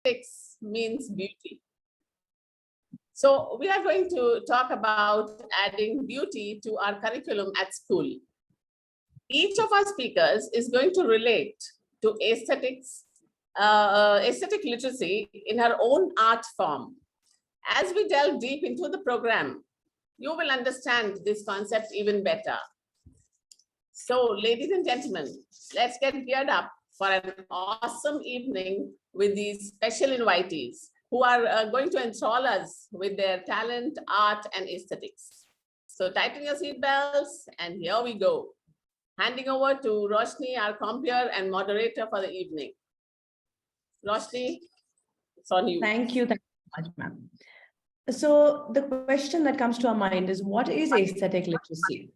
aesthetics means beauty. So we are going to talk about adding beauty to our curriculum at school. Each of our speakers is going to relate to aesthetics, aesthetic literacy in her own art form. As we delve deep into the program, you will understand this concept even better. So, ladies and gentlemen, let's get geared up for an awesome evening with these special invitees who are going to enthrall us with their talent, art, and aesthetics. So tighten your seatbelts, and here we go. Handing over to Roshni, our compeer and moderator for the evening. Roshni, it's on you. Thank you so much, ma'am. So the question that comes to our mind is, what is aesthetic literacy?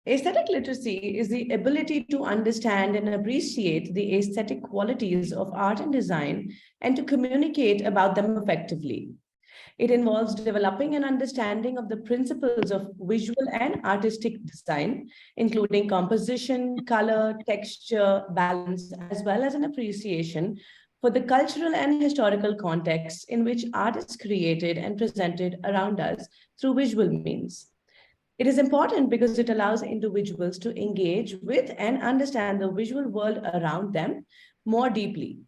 Aesthetic literacy is the ability to understand and appreciate the aesthetic qualities of art and design and to communicate about them effectively. It involves developing an understanding of the principles of visual and artistic design, including composition, color, texture, balance, as well as an appreciation for the cultural and historical context in which art is created and presented around us through visual means. It is important because it allows individuals to engage with and understand the visual world around them more deeply.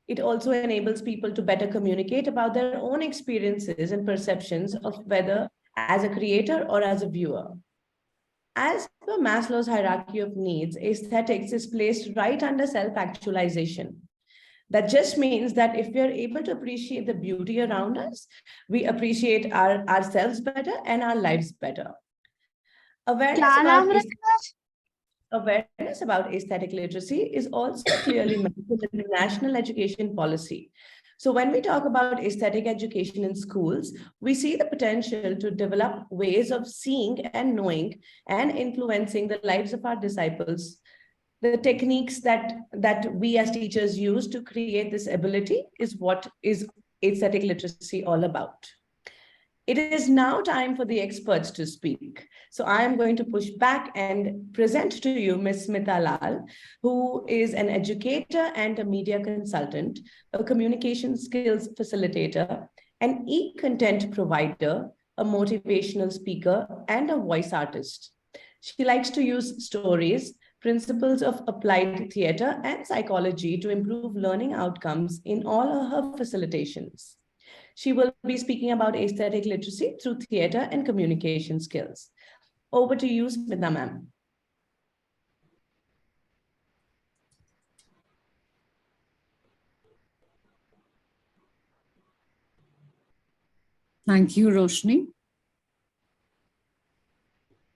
It also enables people to better communicate about their own experiences and perceptions of whether as a creator or as a viewer. As per Maslow's hierarchy of needs, aesthetics is placed right under self-actualization. That just means that if we are able to appreciate the beauty around us, we appreciate ourselves better and our lives better. Awareness about aesthetic literacy is also clearly mentioned in the National Education Policy. So when we talk about aesthetic education in schools, we see the potential to develop ways of seeing and knowing and influencing the lives of our disciples. The techniques that we as teachers use to create this ability is what is aesthetic literacy all about. It is now time for the experts to speak. So I am going to push back and present to you Ms. Smita Lal, who is an educator and a media consultant, a communication skills facilitator, an e-content provider, a motivational speaker, and a voice artist. She likes to use stories, principles of applied theater, and psychology to improve learning outcomes in all of her facilitations. She will be speaking about aesthetic literacy through theater and communication skills. Over to you, Smita ma'am. Thank you, Roshni.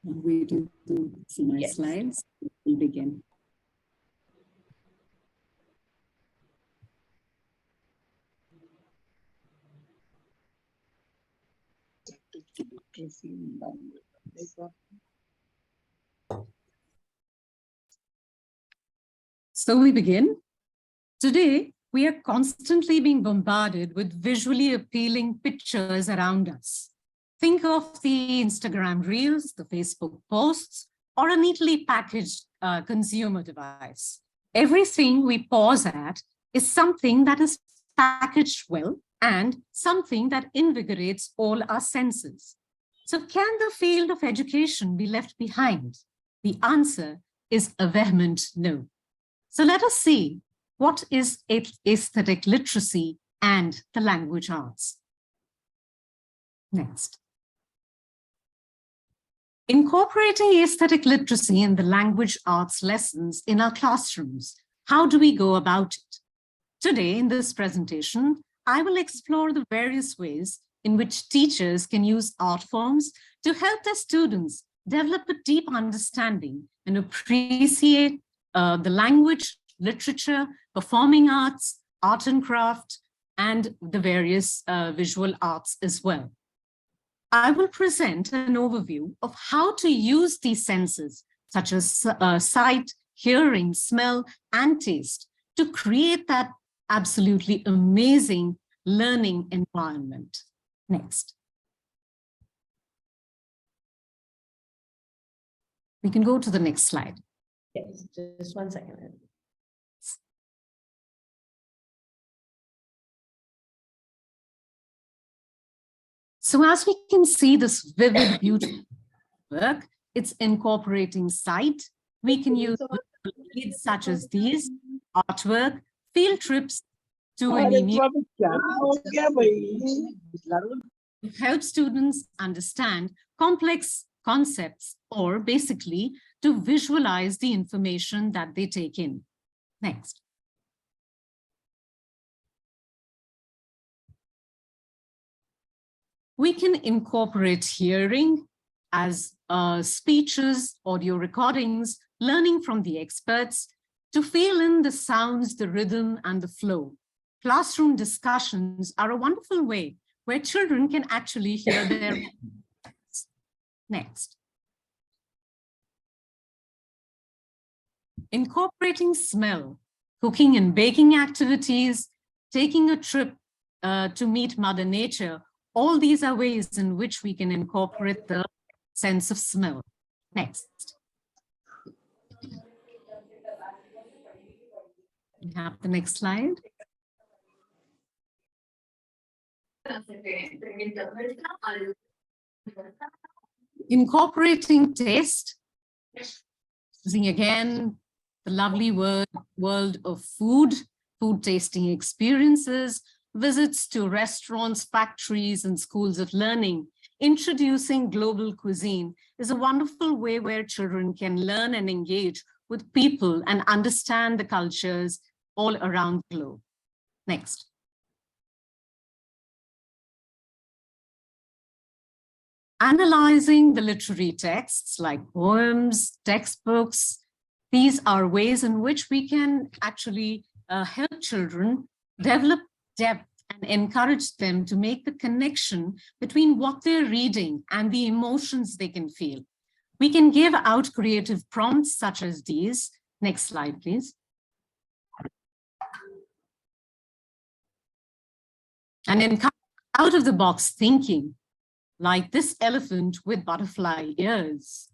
Waiting to see my slides. We'll begin. So we begin. Today, we are constantly being bombarded with visually appealing pictures around us. Think of the Instagram reels, the Facebook posts, or a neatly packaged consumer device. Everything we pause at is something that is packaged well and something that invigorates all our senses. So can the field of education be left behind? The answer is a vehement no. So let us see what is aesthetic literacy and the language arts. Next. Incorporating aesthetic literacy in the language arts lessons in our classrooms. How do we go about it? Today, in this presentation, I will explore the various ways in which teachers can use art forms to help their students develop a deep understanding and appreciate the language, literature, performing arts, art and craft, and the various visual arts as well. I will present an overview of how to use these senses, such as sight, hearing, smell, and taste, to create that absolutely amazing learning environment. Next. We can go to the next slide. Yes, just 1 second. So as we can see this vivid, beautiful work, it's incorporating sight. We can use aids such as these, artwork, field trips to any help students understand complex concepts or basically to visualize the information that they take in. Next. We can incorporate hearing as speeches, audio recordings, learning from the experts to feel in the sounds, the rhythm, and the flow. Classroom discussions are a wonderful way where children can actually hear their Next. Incorporating smell, cooking and baking activities, taking a trip to meet Mother Nature, all these are ways in which we can incorporate the sense of smell. Next. We have the next slide. Incorporating taste, using again the lovely world of food tasting experiences, visits to restaurants, factories, and schools of learning. Introducing global cuisine is a wonderful way where children can learn and engage with people and understand the cultures all around the globe. Next. Analyzing the literary texts like poems, textbooks, these are ways in which we can actually help children develop depth and encourage them to make the connection between what they're reading and the emotions they can feel. We can give out creative prompts such as these. Next slide, please. And encourage out-of-the-box thinking, like this elephant with butterfly ears.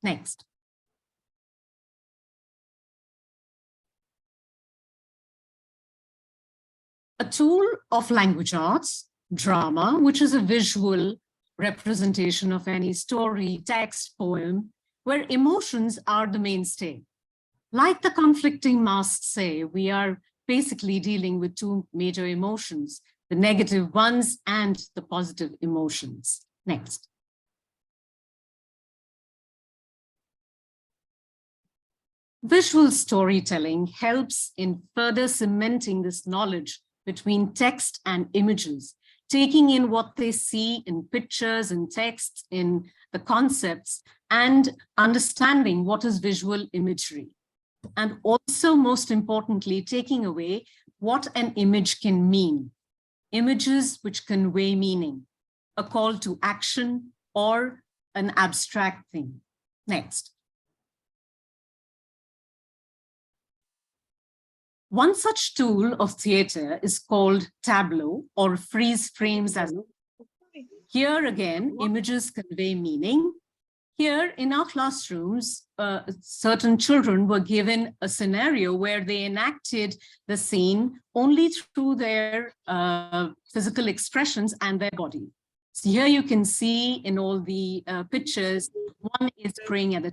Next. A tool of language arts, drama, which is a visual representation of any story, text, poem, where emotions are the mainstay. Like the conflicting masks say, we are basically dealing with two major emotions, the negative ones and the positive emotions. Next. Visual storytelling helps in further cementing this knowledge between text and images, taking in what they see in pictures and texts, in the concepts, and understanding what is visual imagery. And also, most importantly, taking away what an image can mean. Images which convey meaning, a call to action, or an abstract thing. Next. One such tool of theater is called tableau or freeze frames. As here again, images convey meaning. Here in our classrooms, certain children were given a scenario where they enacted the scene only through their physical expressions and their body. So here you can see in all the pictures, one is praying at a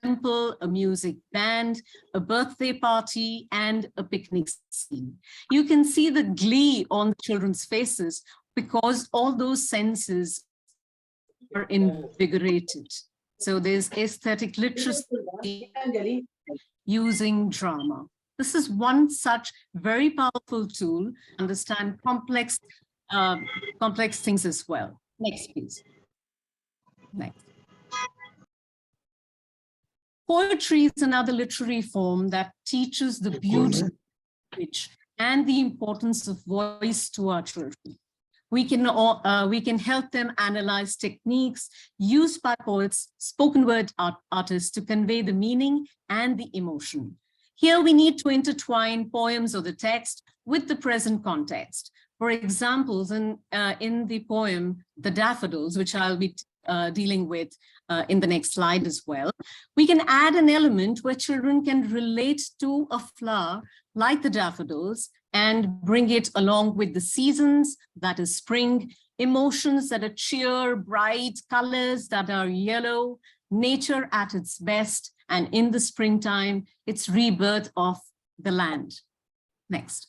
temple, a music band, a birthday party, and a picnic scene. You can see the glee on the children's faces because all those senses are invigorated. So there's aesthetic literacy using drama. This is one such very powerful tool to understand complex things as well. Next, please. Next. Poetry is another literary form that teaches the beauty of language and the importance of voice to our children. We can help them analyze techniques used by poets, spoken word artists to convey the meaning and the emotion. Here we need to intertwine poems or the text with the present context. For examples, in the poem, The Daffodils, which I'll be dealing with in the next slide as well, we can add an element where children can relate to a flower like the daffodils and bring it along with the seasons, that is spring, emotions that are cheer, bright, colors that are yellow, nature at its best, and in the springtime, it's rebirth of the land. Next.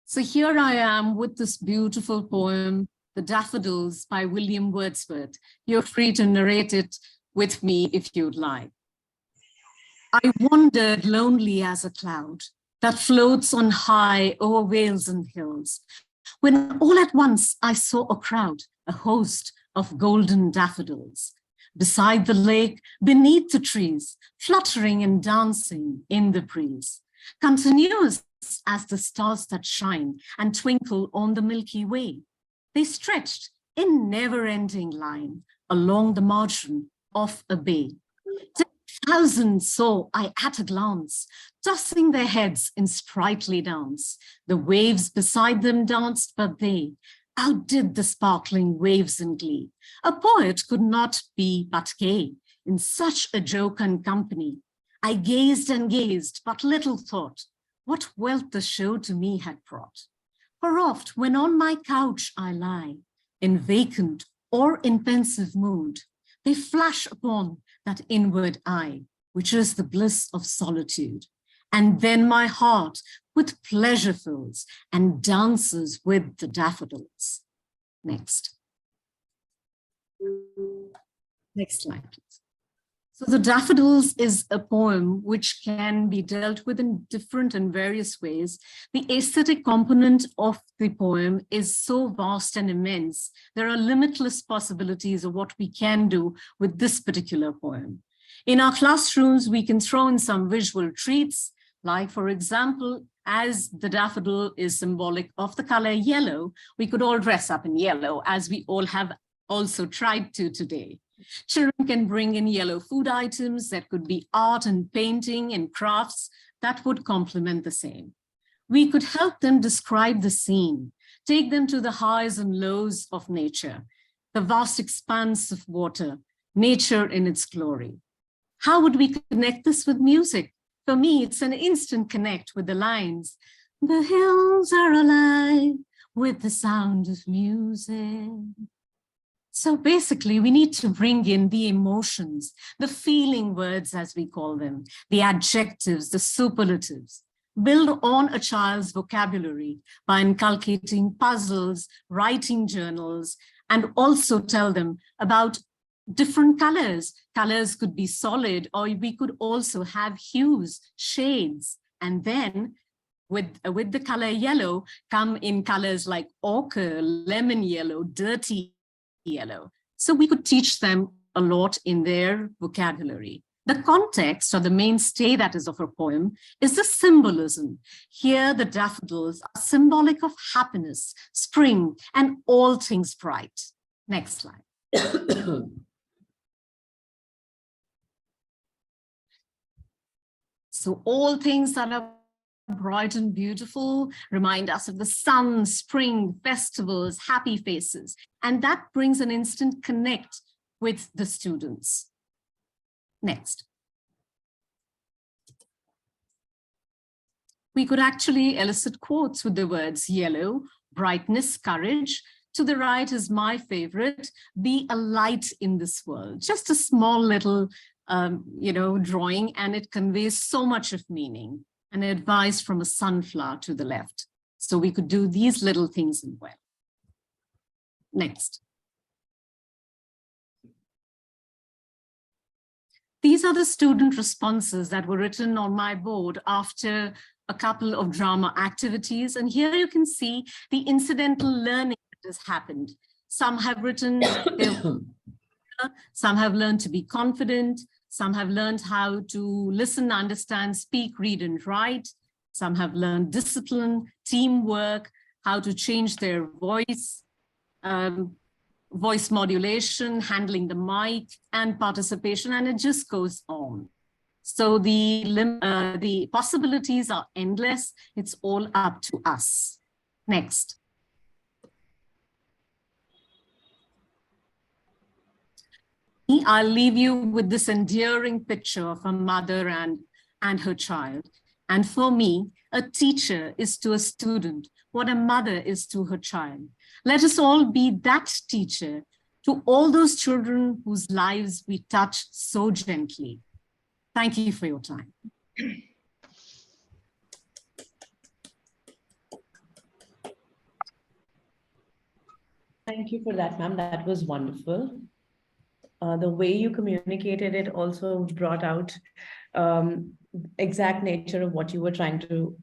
So here I am with this beautiful poem, The Daffodils by William Wordsworth. You're free to narrate it with me if you'd like. I wandered lonely as a cloud that floats on high over vales and hills, when all at once I saw a crowd, a host of golden daffodils, beside the lake, beneath the trees, fluttering and dancing in the breeze, continuous as the stars that shine and twinkle on the Milky Way. They stretched in never-ending line along the margin of a bay. 10,000 saw I at a glance, tossing their heads in sprightly dance. The waves beside them danced, but they outdid the sparkling waves in glee. A poet could not be but gay in such a jocund company. I gazed and gazed, but little thought what wealth the show to me had brought. For oft, when on my couch I lie, in vacant or in pensive mood, they flash upon that inward eye, which is the bliss of solitude. And then my heart with pleasure fills and dances with the daffodils. Next. Next slide, please. So The Daffodils is a poem which can be dealt with in different and various ways. The aesthetic component of the poem is so vast and immense. There are limitless possibilities of what we can do with this particular poem. In our classrooms, we can throw in some visual treats, like, for example, as the daffodil is symbolic of the color yellow, we could all dress up in yellow, as we all have also tried to today. Children can bring in yellow food items that could be art and painting and crafts that would complement the same. We could help them describe the scene, take them to the highs and lows of nature, the vast expanse of water, nature in its glory. How would we connect this with music? For me, it's an instant connect with the lines. The hills are alive with the sound of music. So basically, we need to bring in the emotions, the feeling words, as we call them, the adjectives, the superlatives. Build on a child's vocabulary by inculcating puzzles, writing journals, and also tell them about different colors. Colors could be solid, or we could also have hues, shades, and then with the color yellow come in colors like ochre, lemon yellow, dirty yellow. So we could teach them a lot in their vocabulary. The context, or the mainstay that is of a poem, is the symbolism. Here, the daffodils are symbolic of happiness, spring, and all things bright. Next slide. So all things that are bright and beautiful remind us of the sun, spring, festivals, happy faces. And that brings an instant connect with the students. Next. We could actually elicit quotes with the words yellow, brightness, courage. To the right is my favorite, be a light in this world. Just a small little drawing, and it conveys so much of meaning. And advice from a sunflower to the left. So we could do these little things as well. Next. These are the student responses that were written on my board after a couple of drama activities. And here you can see the incidental learning that has happened. Some have written, some have learned to be confident. Some have learned how to listen, understand, speak, read, and write. Some have learned discipline, teamwork, how to change their voice, voice modulation, handling the mic, and participation, and it just goes on. So the possibilities are endless. It's all up to us. Next. I'll leave you with this endearing picture of a mother and her child. And for me, a teacher is to a student what a mother is to her child. Let us all be that teacher to all those children whose lives we touch so gently. Thank you for your time. Thank you for that, ma'am. That was wonderful. The way you communicated it also brought out exact nature of what you were trying to,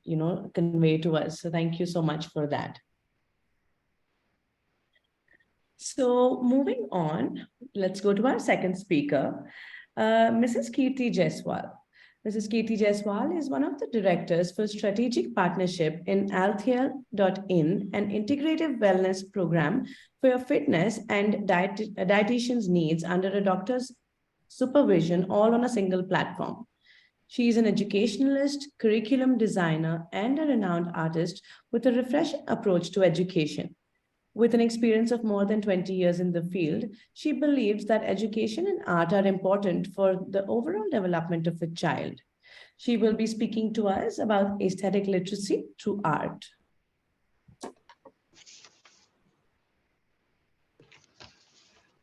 convey to us. So thank you so much for that. So moving on, let's go to our second speaker, Mrs. Kirti Jaiswal. Mrs. Kirti Jaiswal is one of the directors for strategic partnership in Althiel.in, an integrative wellness program for your fitness and dietitian's needs under a doctor's supervision, all on a single platform. She is an educationalist, curriculum designer, and a renowned artist with a refreshing approach to education. With an experience of more than 20 years in the field, she believes that education and art are important for the overall development of a child. She will be speaking to us about aesthetic literacy through art.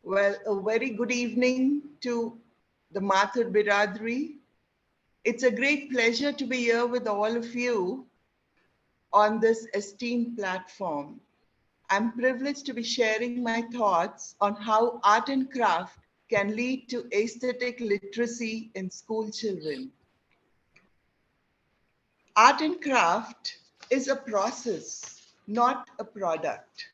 Well, a very good evening to the Mathur Biradri. It's a great pleasure to be here with all of you on this esteemed platform. I'm privileged to be sharing my thoughts on how art and craft can lead to aesthetic literacy in school children. Art and craft is a process, not a product.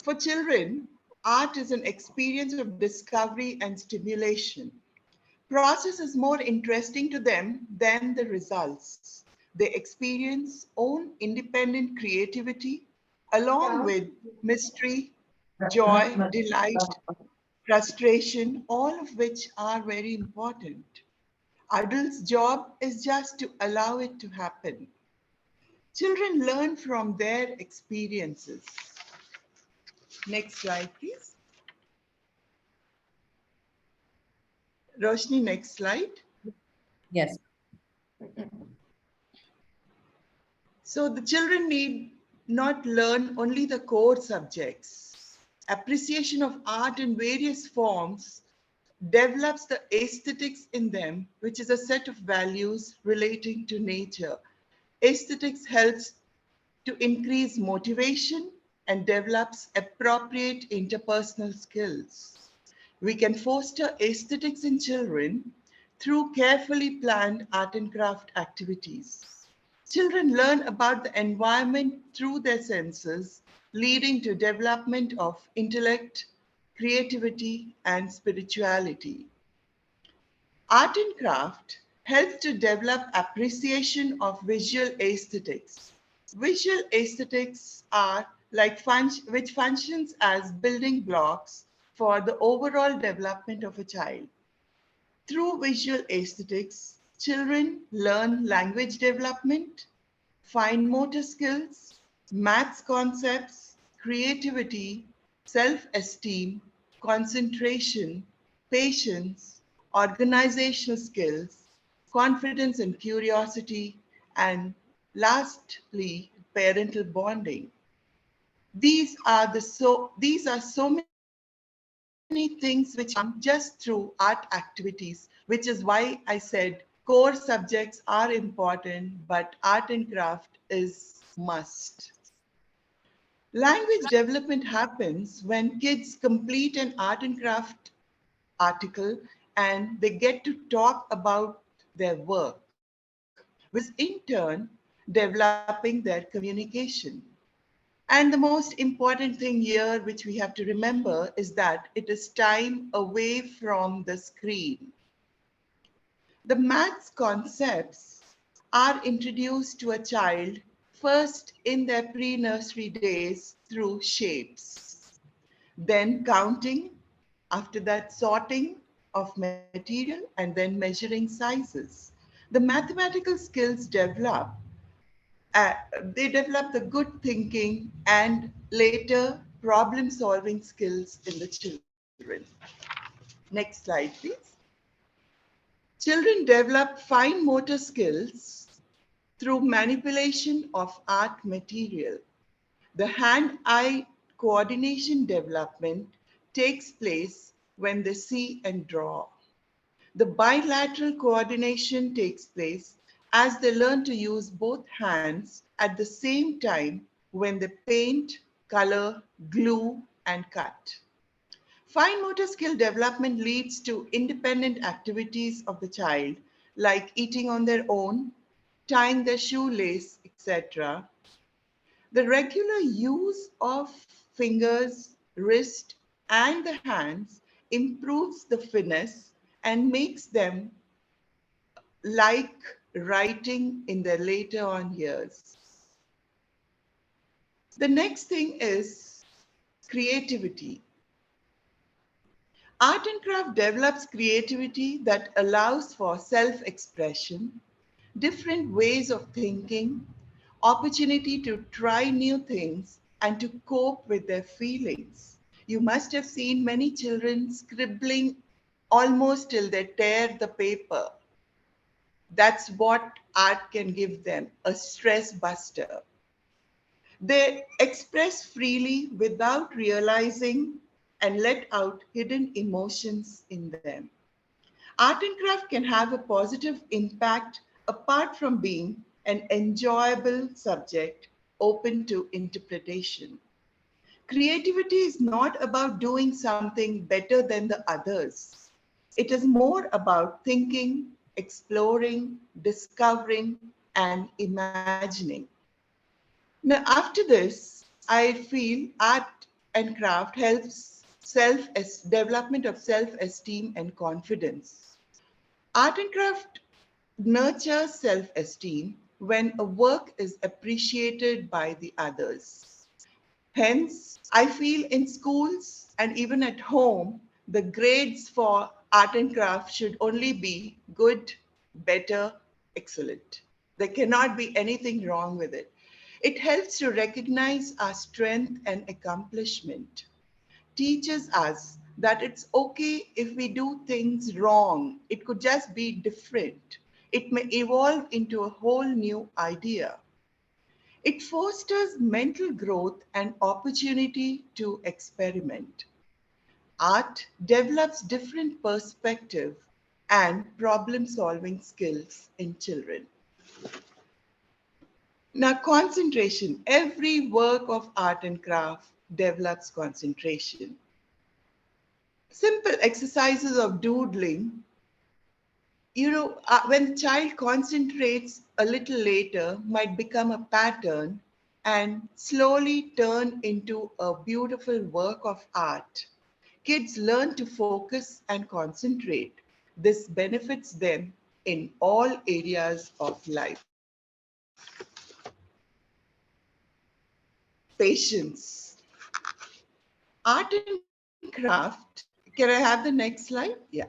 For children, art is an experience of discovery and stimulation. Process is more interesting to them than the results. They experience own independent creativity along with mystery, joy, delight, frustration, all of which are very important. Adults' job is just to allow it to happen. Children learn from their experiences. Next slide, please. Roshni, next slide. Yes. So the children need not learn only the core subjects. Appreciation of art in various forms develops the aesthetics in them, which is a set of values relating to nature. Aesthetics helps to increase motivation and develops appropriate interpersonal skills. We can foster aesthetics in children through carefully planned art and craft activities. Children learn about the environment through their senses, leading to development of intellect, creativity, and spirituality. Art and craft helps to develop appreciation of visual aesthetics. Visual aesthetics are which functions as building blocks for the overall development of a child. Through visual aesthetics, children learn language development, fine motor skills, maths concepts, creativity, self-esteem, concentration, patience, organizational skills, confidence and curiosity, and lastly, parental bonding. These are so many things which come just through art activities, which is why I said core subjects are important, but art and craft is must. Language development happens when kids complete an art and craft article and they get to talk about their work, which is in turn developing their communication. And the most important thing here, which we have to remember, is that it is time away from the screen. The maths concepts are introduced to a child first in their pre-nursery days through shapes, then counting, after that sorting of material, and then measuring sizes. The mathematical skills develop they develop the good thinking and later problem solving skills in the children. Next slide, please. Children develop fine motor skills through manipulation of art material. The hand-eye coordination development takes place when they see and draw. The bilateral coordination takes place as they learn to use both hands at the same time when they paint, color, glue, and cut. Fine motor skill development leads to independent activities of the child, like eating on their own, tying their shoelace, etc. The regular use of fingers, wrist, and the hands improves the finesse and makes them like writing in their later on years. The next thing is creativity. Art and craft develops creativity that allows for self-expression, different ways of thinking, opportunity to try new things, and to cope with their feelings. You must have seen many children scribbling almost till they tear the paper. That's what art can give them, a stress buster. They express freely without realizing and let out hidden emotions in them. Art and craft can have a positive impact apart from being an enjoyable subject open to interpretation. Creativity is not about doing something better than the others. It is more about thinking, exploring, discovering, and imagining. Now, after this, I feel art and craft helps development of self-esteem and confidence. Art and craft nurtures self-esteem when a work is appreciated by the others. Hence, I feel in schools and even at home, the grades for art and craft should only be good, better, excellent. There cannot be anything wrong with it. It helps to recognize our strength and accomplishment. Teaches us that it's okay if we do things wrong. It could just be different. It may evolve into a whole new idea. It fosters mental growth and opportunity to experiment. Art develops different perspective and problem-solving skills in children. Now, concentration. Every work of art and craft develops concentration. Simple exercises of doodling, when the child concentrates a little later, might become a pattern and slowly turn into a beautiful work of art. Kids learn to focus and concentrate. This benefits them in all areas of life. Patience. Art and craft, can I have the next slide? Yeah.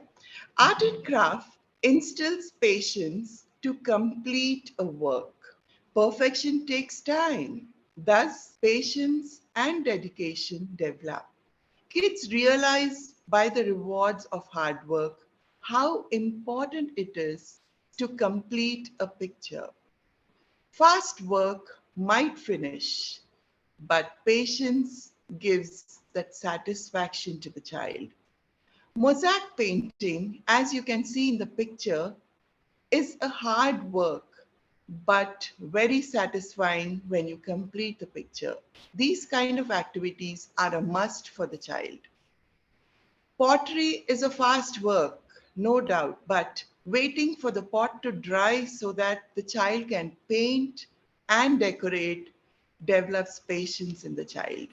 Art and craft instills patience to complete a work. Perfection takes time. Thus, patience and dedication develop. Kids realize by the rewards of hard work how important it is to complete a picture. Fast work might finish, but patience gives that satisfaction to the child. Mosaic painting, as you can see in the picture, is a hard work, but very satisfying when you complete the picture. These kind of activities are a must for the child. Pottery is a fast work, no doubt, but waiting for the pot to dry so that the child can paint and decorate develops patience in the child.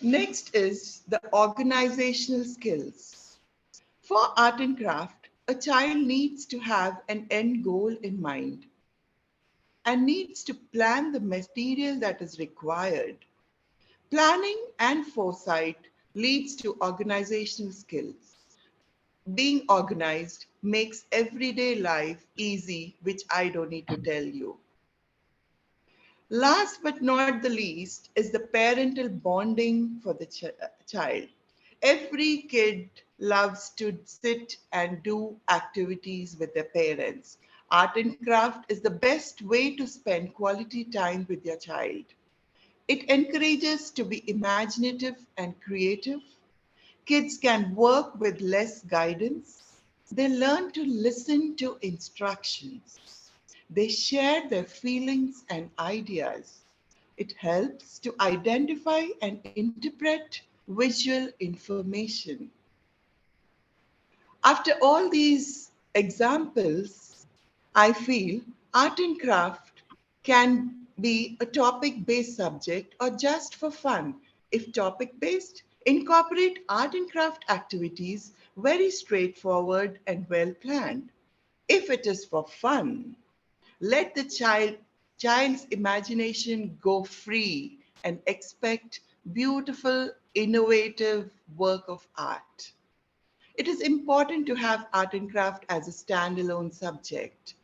Next is the organizational skills. For art and craft, a child needs to have an end goal in mind and needs to plan the material that is required. Planning and foresight leads to organizational skills. Being organized makes everyday life easy, which I don't need to tell you. Last but not the least is the parental bonding for the child. Every kid loves to sit and do activities with their parents. Art and craft is the best way to spend quality time with your child. It encourages to be imaginative and creative. Kids can work with less guidance. They learn to listen to instructions. They share their feelings and ideas. It helps to identify and interpret visual information. After all these examples, I feel art and craft can be a topic-based subject or just for fun. If topic-based, incorporate art and craft activities very straightforward and well planned. If it is for fun, let the child's imagination go free and expect beautiful, innovative work of art. It is important to have art and craft as a standalone subject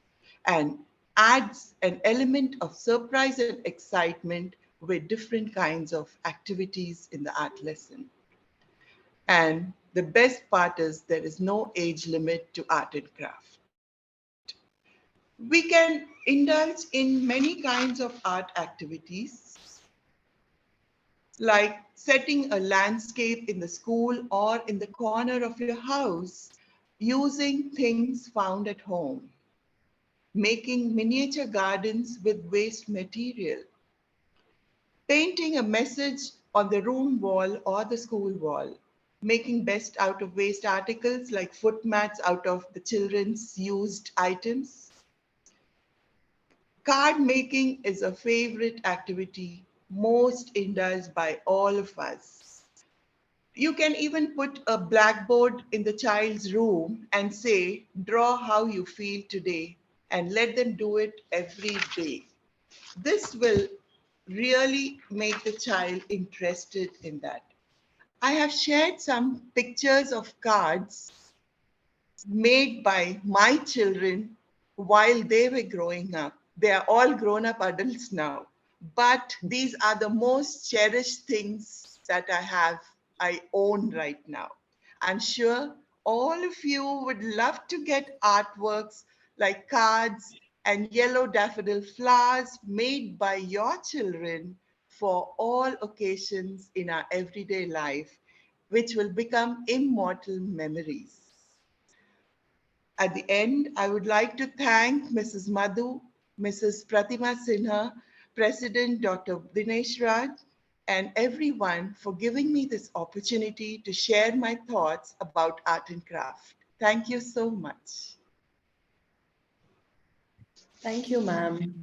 and adds an element of surprise and excitement with different kinds of activities in the art lesson. And the best part is there is no age limit to art and craft. We can indulge in many kinds of art activities, like setting a landscape in the school or in the corner of your house using things found at home, making miniature gardens with waste material, painting a message on the room wall or the school wall, making best out of waste articles like foot mats out of the children's used items. Card making is a favorite activity most indulged by all of us. You can even put a blackboard in the child's room and say, draw how you feel today, and let them do it every day. This will really make the child interested in that. I have shared some pictures of cards made by my children while they were growing up. They are all grown up adults now, but these are the most cherished things that I own right now. I'm sure all of you would love to get artworks like cards and yellow daffodil flowers made by your children for all occasions in our everyday life, which will become immortal memories. At the end, I would like to thank Mrs. Madhu, Mrs. Pratima Sinha, President Dr. Dinesh Raj, and everyone for giving me this opportunity to share my thoughts about art and craft. Thank you so much. Thank you, ma'am.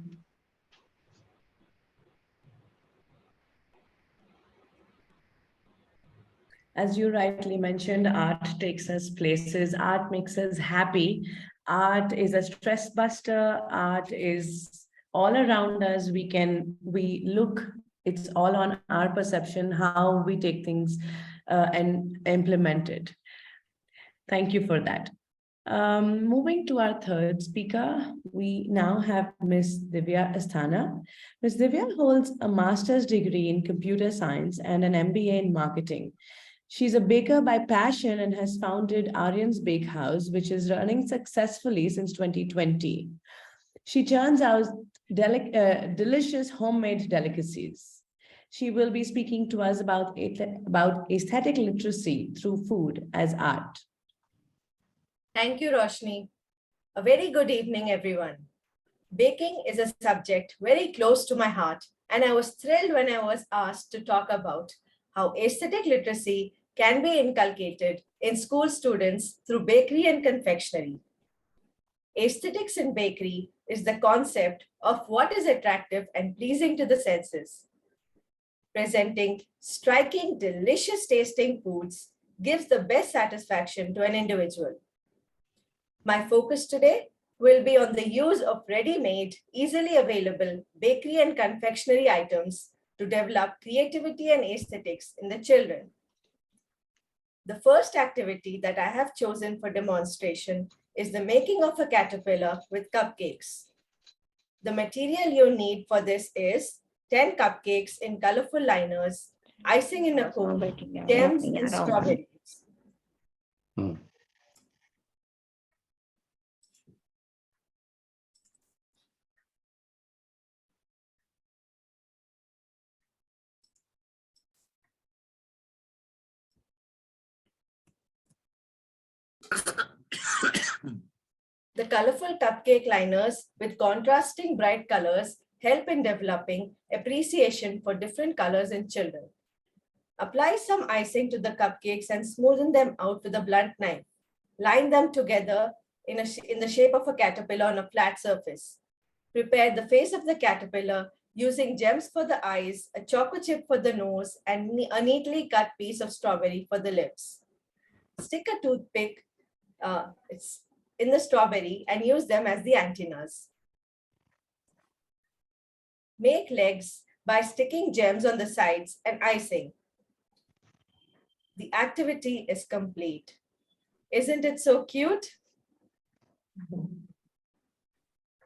As you rightly mentioned, art takes us places, art makes us happy, art is a stress buster, art is all around us. We look, it's all on our perception, how we take things and implement it. Thank you for that. Moving to our third speaker, we now have Ms. Divya Asthana. Ms. Divya holds a master's degree in computer science and an MBA in marketing. She's a baker by passion and has founded Aryan's Bakehouse, which is running successfully since 2020. She churns out delicious homemade delicacies. She will be speaking to us about aesthetic literacy through food as art. Thank you, Roshni. A very good evening, everyone. Baking is a subject very close to my heart, and I was thrilled when I was asked to talk about how aesthetic literacy can be inculcated in school students through bakery and confectionery. Aesthetics in bakery is the concept of what is attractive and pleasing to the senses. Presenting striking, delicious tasting foods gives the best satisfaction to an individual. My focus today will be on the use of ready-made, easily available bakery and confectionery items to develop creativity and aesthetics in the children. The first activity that I have chosen for demonstration is the making of a caterpillar with cupcakes. The material you need for this is 10 cupcakes in colorful liners, icing in a cone, gems and strawberries. The colorful cupcake liners with contrasting bright colors help in developing appreciation for different colors in children. Apply some icing to the cupcakes and smoothen them out with a blunt knife. Line them together in the shape of a caterpillar on a flat surface. Prepare the face of the caterpillar using gems for the eyes, a chocolate chip for the nose, and a neatly cut piece of strawberry for the lips. Stick a toothpick in the strawberry and use them as the antennas. Make legs by sticking gems on the sides and icing. The activity is complete. Isn't it so cute?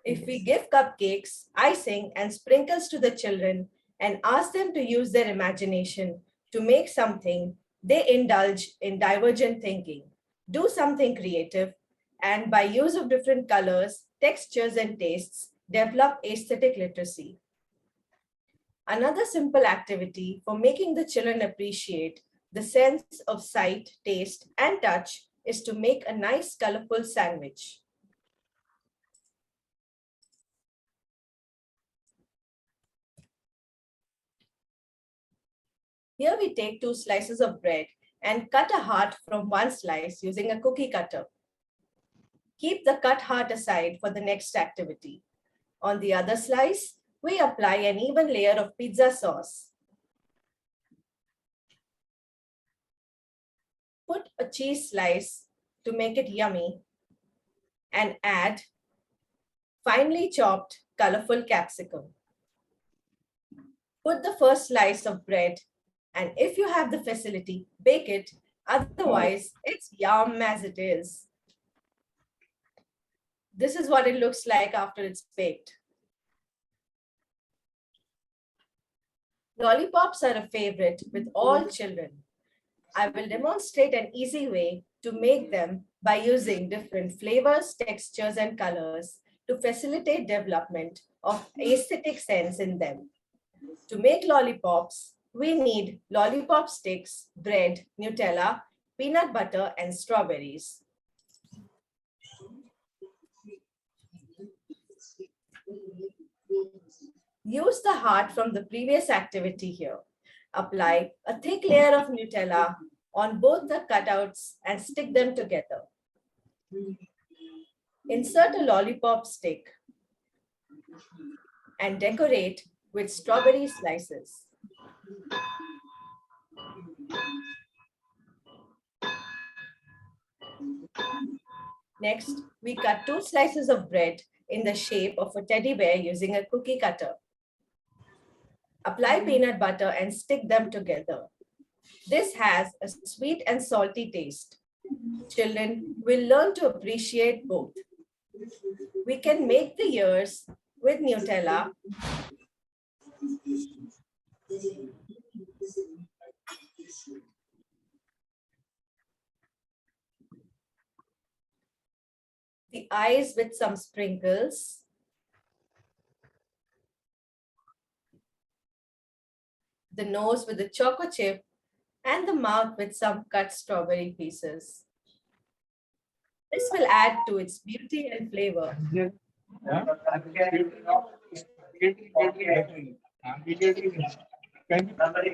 If we give cupcakes, icing, and sprinkles to the children and ask them to use their imagination to make something, they indulge in divergent thinking, do something creative, and by use of different colors, textures, and tastes, develop aesthetic literacy. Another simple activity for making the children appreciate the sense of sight, taste, and touch is to make a nice, colorful sandwich. Here we take 2 slices of bread and cut a heart from one slice using a cookie cutter. Keep the cut heart aside for the next activity. On the other slice, we apply an even layer of pizza sauce. Put a cheese slice to make it yummy and add finely chopped colorful capsicum. Put the first slice of bread, and if you have the facility, bake it. Otherwise, it's yum as it is. This is what it looks like after it's baked. Lollipops are a favorite with all children. I will demonstrate an easy way to make them by using different flavors, textures, and colors to facilitate development of aesthetic sense in them. To make lollipops, we need lollipop sticks, bread, Nutella, peanut butter, and strawberries. Use the heart from the previous activity here. Apply a thick layer of Nutella on both the cutouts and stick them together. Insert a lollipop stick and decorate with strawberry slices. Next, we cut 2 slices of bread in the shape of a teddy bear using a cookie cutter. Apply peanut butter and stick them together. This has a sweet and salty taste. Children will learn to appreciate both. We can make the ears with Nutella. The eyes with some sprinkles. The nose with a choco chip, and the mouth with some cut strawberry pieces. This will add to its beauty and flavor.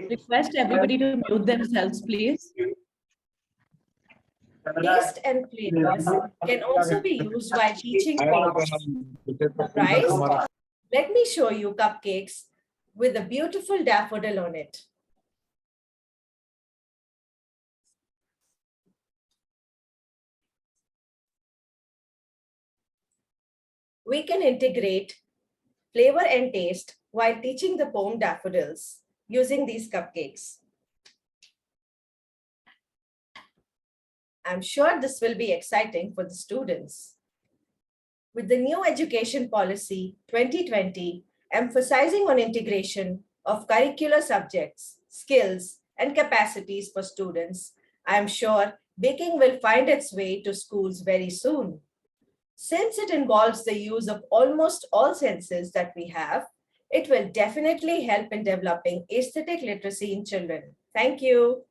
Request everybody to mute themselves, please. Taste and flavors can also be used while teaching crafts. Right? Let me show you cupcakes with a beautiful daffodil on it. We can integrate flavor and taste while teaching the poem Daffodils using these cupcakes. I'm sure this will be exciting for the students. With the new education policy 2020 emphasizing on integration of curricular subjects, skills, and capacities for students, I am sure baking will find its way to schools very soon. Since it involves the use of almost all senses that we have, it will definitely help in developing aesthetic literacy in children. Thank you.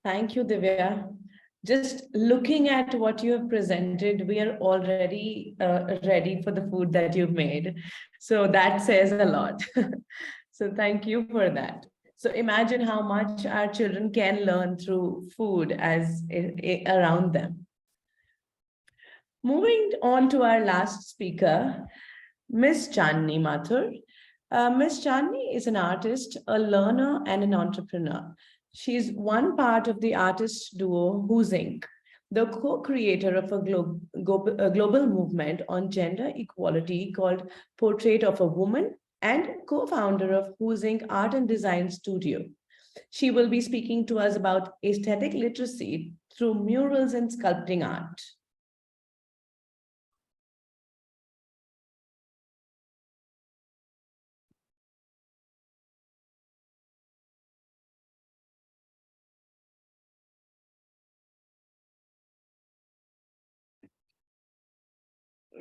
Thank you, Divya. Just looking at what you have presented, we are already ready for the food that you've made. So that says a lot. So thank you for that. So imagine how much our children can learn through food around them. Moving on to our last speaker, Miss Chandni Mathur. Miss Chandni is an artist, a learner, and an entrepreneur. She's one part of the artist duo Who's Inc., the co-creator of a global movement on gender equality called Portrait of a Woman, and co-founder of Who's Inc. Art and Design Studio. She will be speaking to us about aesthetic literacy through murals and sculpting art.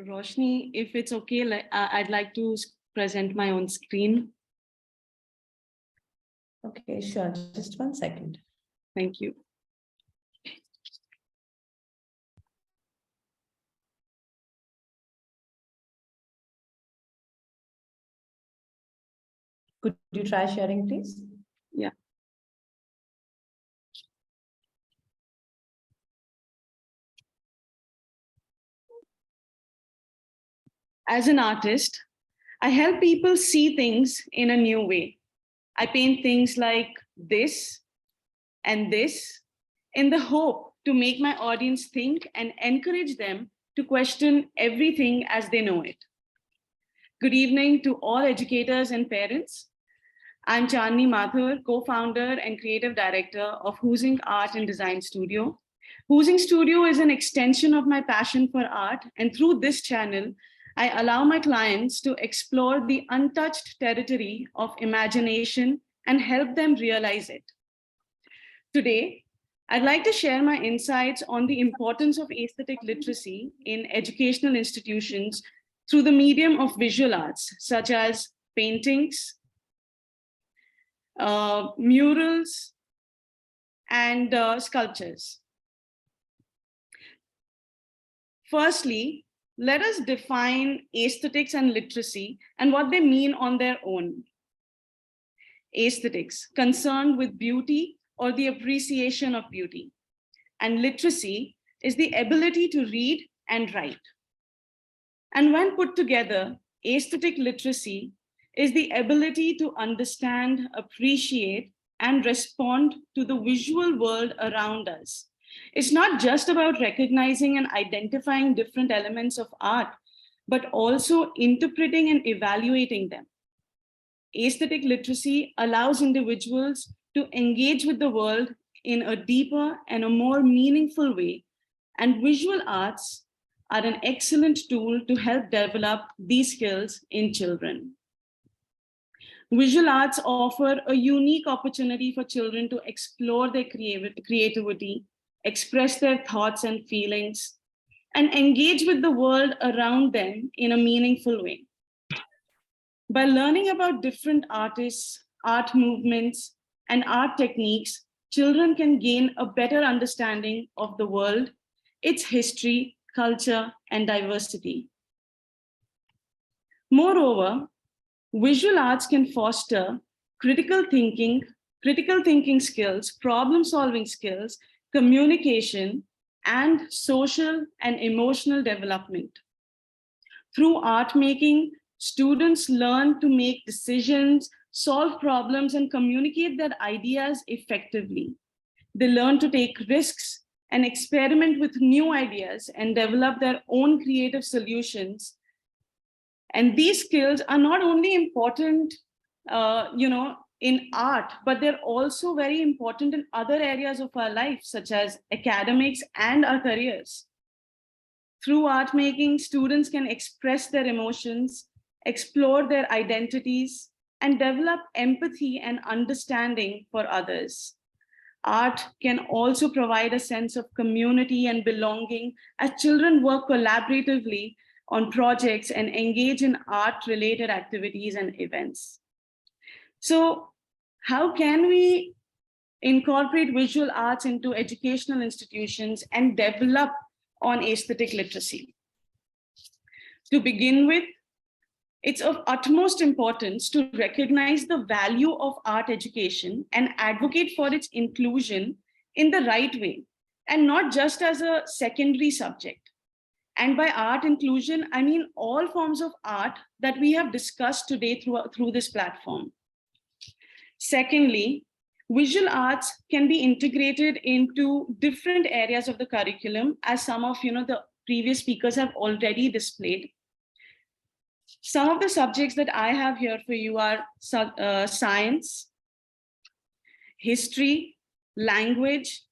Roshni, if it's okay, I'd like to present my own screen. Okay, sure. Just 1 second. Thank you. Could you try sharing, please? Yeah. As an artist, I help people see things in a new way. I paint things like this and this in the hope to make my audience think and encourage them to question everything as they know it. Good evening to all educators and parents. I'm Chandni Mathur, co-founder and creative director of Who's Inc. Art and Design Studio. Who's Inc. Studio is an extension of my passion for art, and through this channel, I allow my clients to explore the untouched territory of imagination and help them realize it. Today, I'd like to share my insights on the importance of aesthetic literacy in educational institutions through the medium of visual arts, such as paintings, murals, and sculptures. Firstly, let us define aesthetics and literacy and what they mean on their own. Aesthetics, concerned with beauty or the appreciation of beauty. And literacy is the ability to read and write. And when put together, aesthetic literacy is the ability to understand, appreciate, and respond to the visual world around us. It's not just about recognizing and identifying different elements of art, but also interpreting and evaluating them. Aesthetic literacy allows individuals to engage with the world in a deeper and a more meaningful way, and visual arts are an excellent tool to help develop these skills in children. Visual arts offer a unique opportunity for children to explore their creativity, express their thoughts and feelings, and engage with the world around them in a meaningful way. By learning about different artists, art movements, and art techniques, children can gain a better understanding of the world, its history, culture, and diversity. Moreover, visual arts can foster critical thinking skills, problem-solving skills, communication, and social and emotional development. Through art making, students learn to make decisions, solve problems, and communicate their ideas effectively. They learn to take risks and experiment with new ideas and develop their own creative solutions. And these skills are not only important, in art, but they're also very important in other areas of our life, such as academics and our careers. Through art making, students can express their emotions, explore their identities, and develop empathy and understanding for others. Art can also provide a sense of community and belonging as children work collaboratively on projects and engage in art-related activities and events. So, how can we incorporate visual arts into educational institutions and develop on aesthetic literacy? To begin with, it's of utmost importance to recognize the value of art education and advocate for its inclusion in the right way, and not just as a secondary subject. And by art inclusion, I mean all forms of art that we have discussed today through this platform. Secondly, visual arts can be integrated into different areas of the curriculum, as some of the previous speakers have already displayed. Some of the subjects that I have here for you are science, history, language.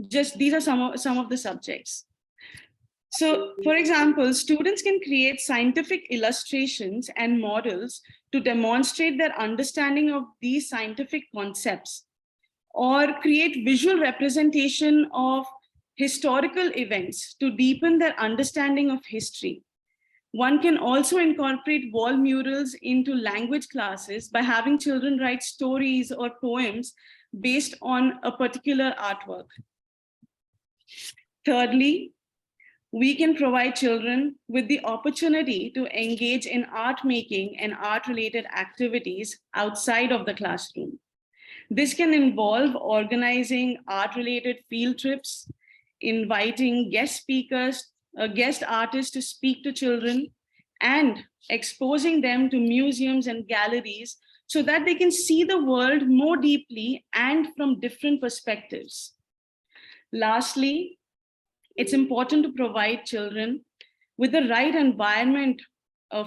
Just these are some of the subjects. So, for example, students can create scientific illustrations and models to demonstrate their understanding of these scientific concepts, or create visual representation of historical events to deepen their understanding of history. One can also incorporate wall murals into language classes by having children write stories or poems based on a particular artwork. Thirdly, we can provide children with the opportunity to engage in art making and art-related activities outside of the classroom. This can involve organizing art-related field trips, inviting guest speakers, guest artists to speak to children, and exposing them to museums and galleries so that they can see the world more deeply and from different perspectives. Lastly, it's important to provide children with the right environment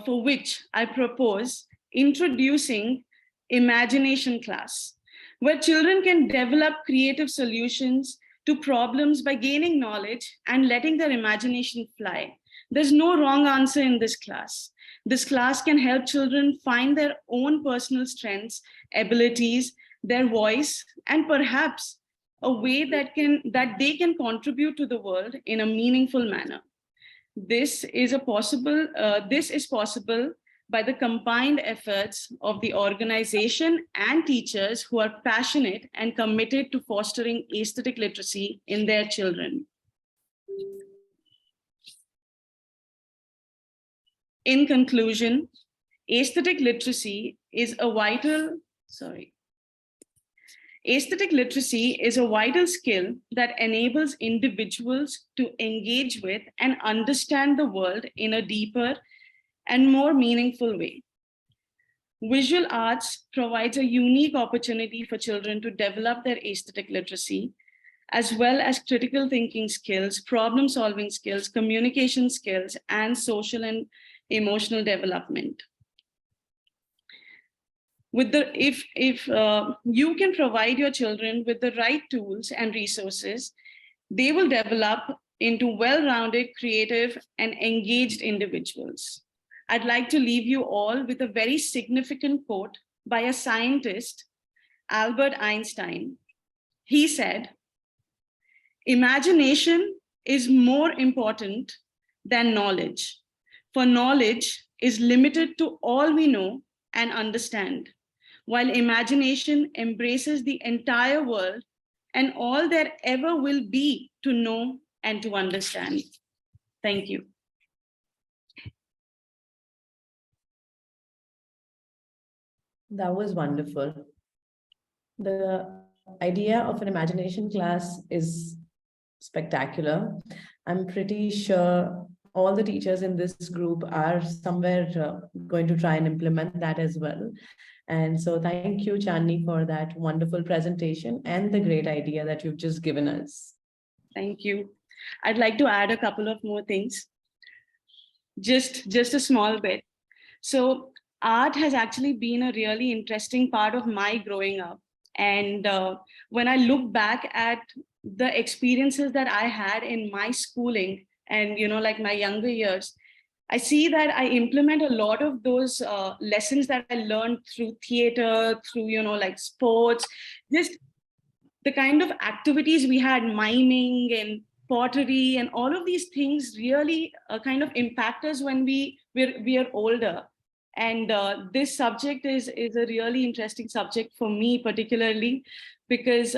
for which I propose introducing imagination class, where children can develop creative solutions to problems by gaining knowledge and letting their imagination fly. There's no wrong answer in this class. This class can help children find their own personal strengths, abilities, their voice, and perhaps a way that they can contribute to the world in a meaningful manner. This is possible by the combined efforts of the organization and teachers who are passionate and committed to fostering aesthetic literacy in their children. In conclusion, aesthetic literacy is a vital skill that enables individuals to engage with and understand the world in a deeper and more meaningful way. Visual arts provides a unique opportunity for children to develop their aesthetic literacy, as well as critical thinking skills, problem-solving skills, communication skills, and social and emotional development. If you can provide your children with the right tools and resources, they will develop into well-rounded, creative, and engaged individuals. I'd like to leave you all with a very significant quote by a scientist, Albert Einstein. He said, "Imagination is more important than knowledge, for knowledge is limited to all we know and understand, while imagination embraces the entire world and all there ever will be to know and to understand." Thank you. That was wonderful. The idea of an imagination class is spectacular. I'm pretty sure all the teachers in this group are somewhere going to try and implement that as well. And so thank you, Chandni, for that wonderful presentation and the great idea that you've just given us. Thank you. I'd like to add a couple of more things. Just a small bit. So art has actually been a really interesting part of my growing up. And when I look back at the experiences that I had in my schooling and, like my younger years, I see that I implement a lot of those lessons that I learned through theater, through, like sports, just the kind of activities we had, miming and pottery and all of these things really kind of impact us when we are older. And this subject is a really interesting subject for me, particularly because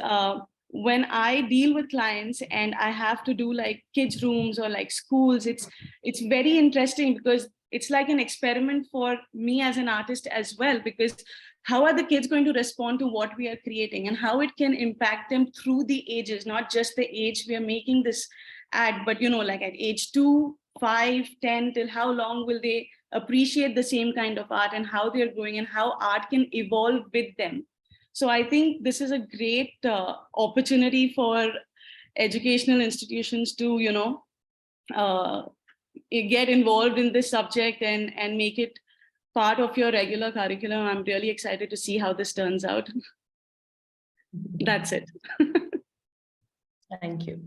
when I deal with clients and I have to do like kids' rooms or like schools, it's very interesting because it's like an experiment for me as an artist as well, because how are the kids going to respond to what we are creating and how it can impact them through the ages, not just the age we are making this ad, but like at age 2, 5, 10, till how long will they appreciate the same kind of art and how they're growing and how art can evolve with them. So I think this is a great opportunity for educational institutions to, get involved in this subject and make it part of your regular curriculum. I'm really excited to see how this turns out. That's it. Thank you.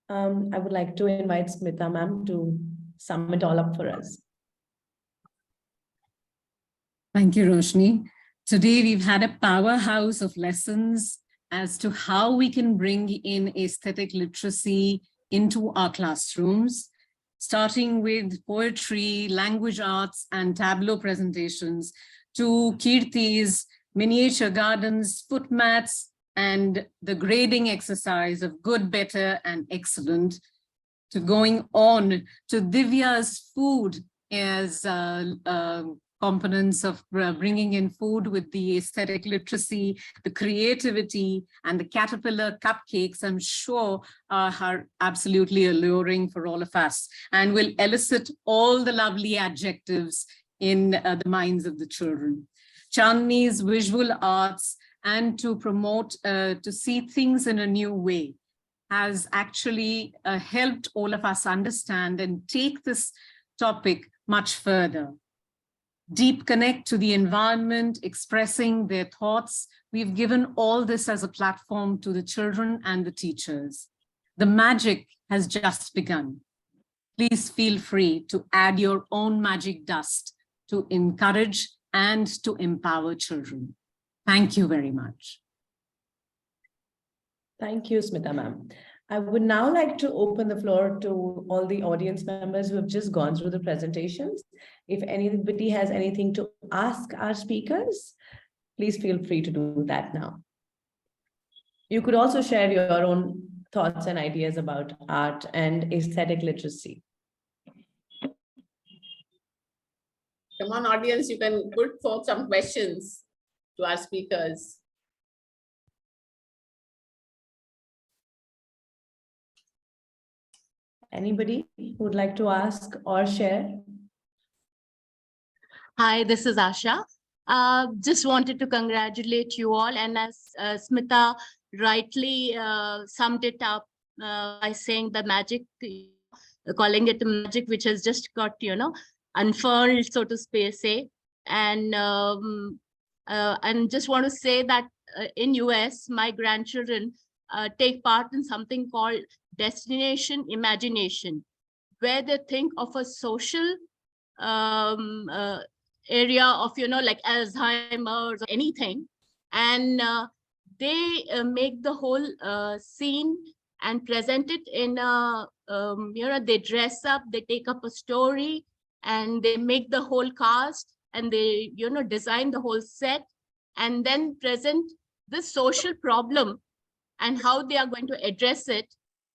I would like to invite Smita ma'am to sum it all up for us. Thank you, Roshni. Today, we've had a powerhouse of lessons as to how we can bring in aesthetic literacy into our classrooms, starting with poetry, language arts, and tableau presentations, to Kirti's miniature gardens, footmats, and the grading exercise of good, better, and excellent, to going on to Divya's food as components of bringing in food with the aesthetic literacy, the creativity, and the caterpillar cupcakes, I'm sure are absolutely alluring for all of us and will elicit all the lovely adjectives in the minds of the children. Chandni's visual arts and to promote, to see things in a new way has actually helped all of us understand and take this topic much further. Deep connect to the environment, expressing their thoughts. We've given all this as a platform to the children and the teachers. The magic has just begun. Please feel free to add your own magic dust to encourage and to empower children. Thank you very much. Thank you, Smita ma'am. I would now like to open the floor to all the audience members who have just gone through the presentations. If anybody has anything to ask our speakers, please feel free to do that now. You could also share your own thoughts and ideas about art and aesthetic literacy. Come on, audience, you can put forth some questions to our speakers. Anybody who would like to ask or share? Hi, this is Asha. Just wanted to congratulate you all. And as Smita rightly summed it up by saying the magic, calling it the magic, which has just got, unfurled, so to say. And just want to say that in US, my grandchildren take part in something called Destination Imagination, where they think of a social area of, like Alzheimer's or anything. And they make the whole scene and present it in a, they dress up, they take up a story, and they make the whole cast, and they, design the whole set, and then present this social problem and how they are going to address it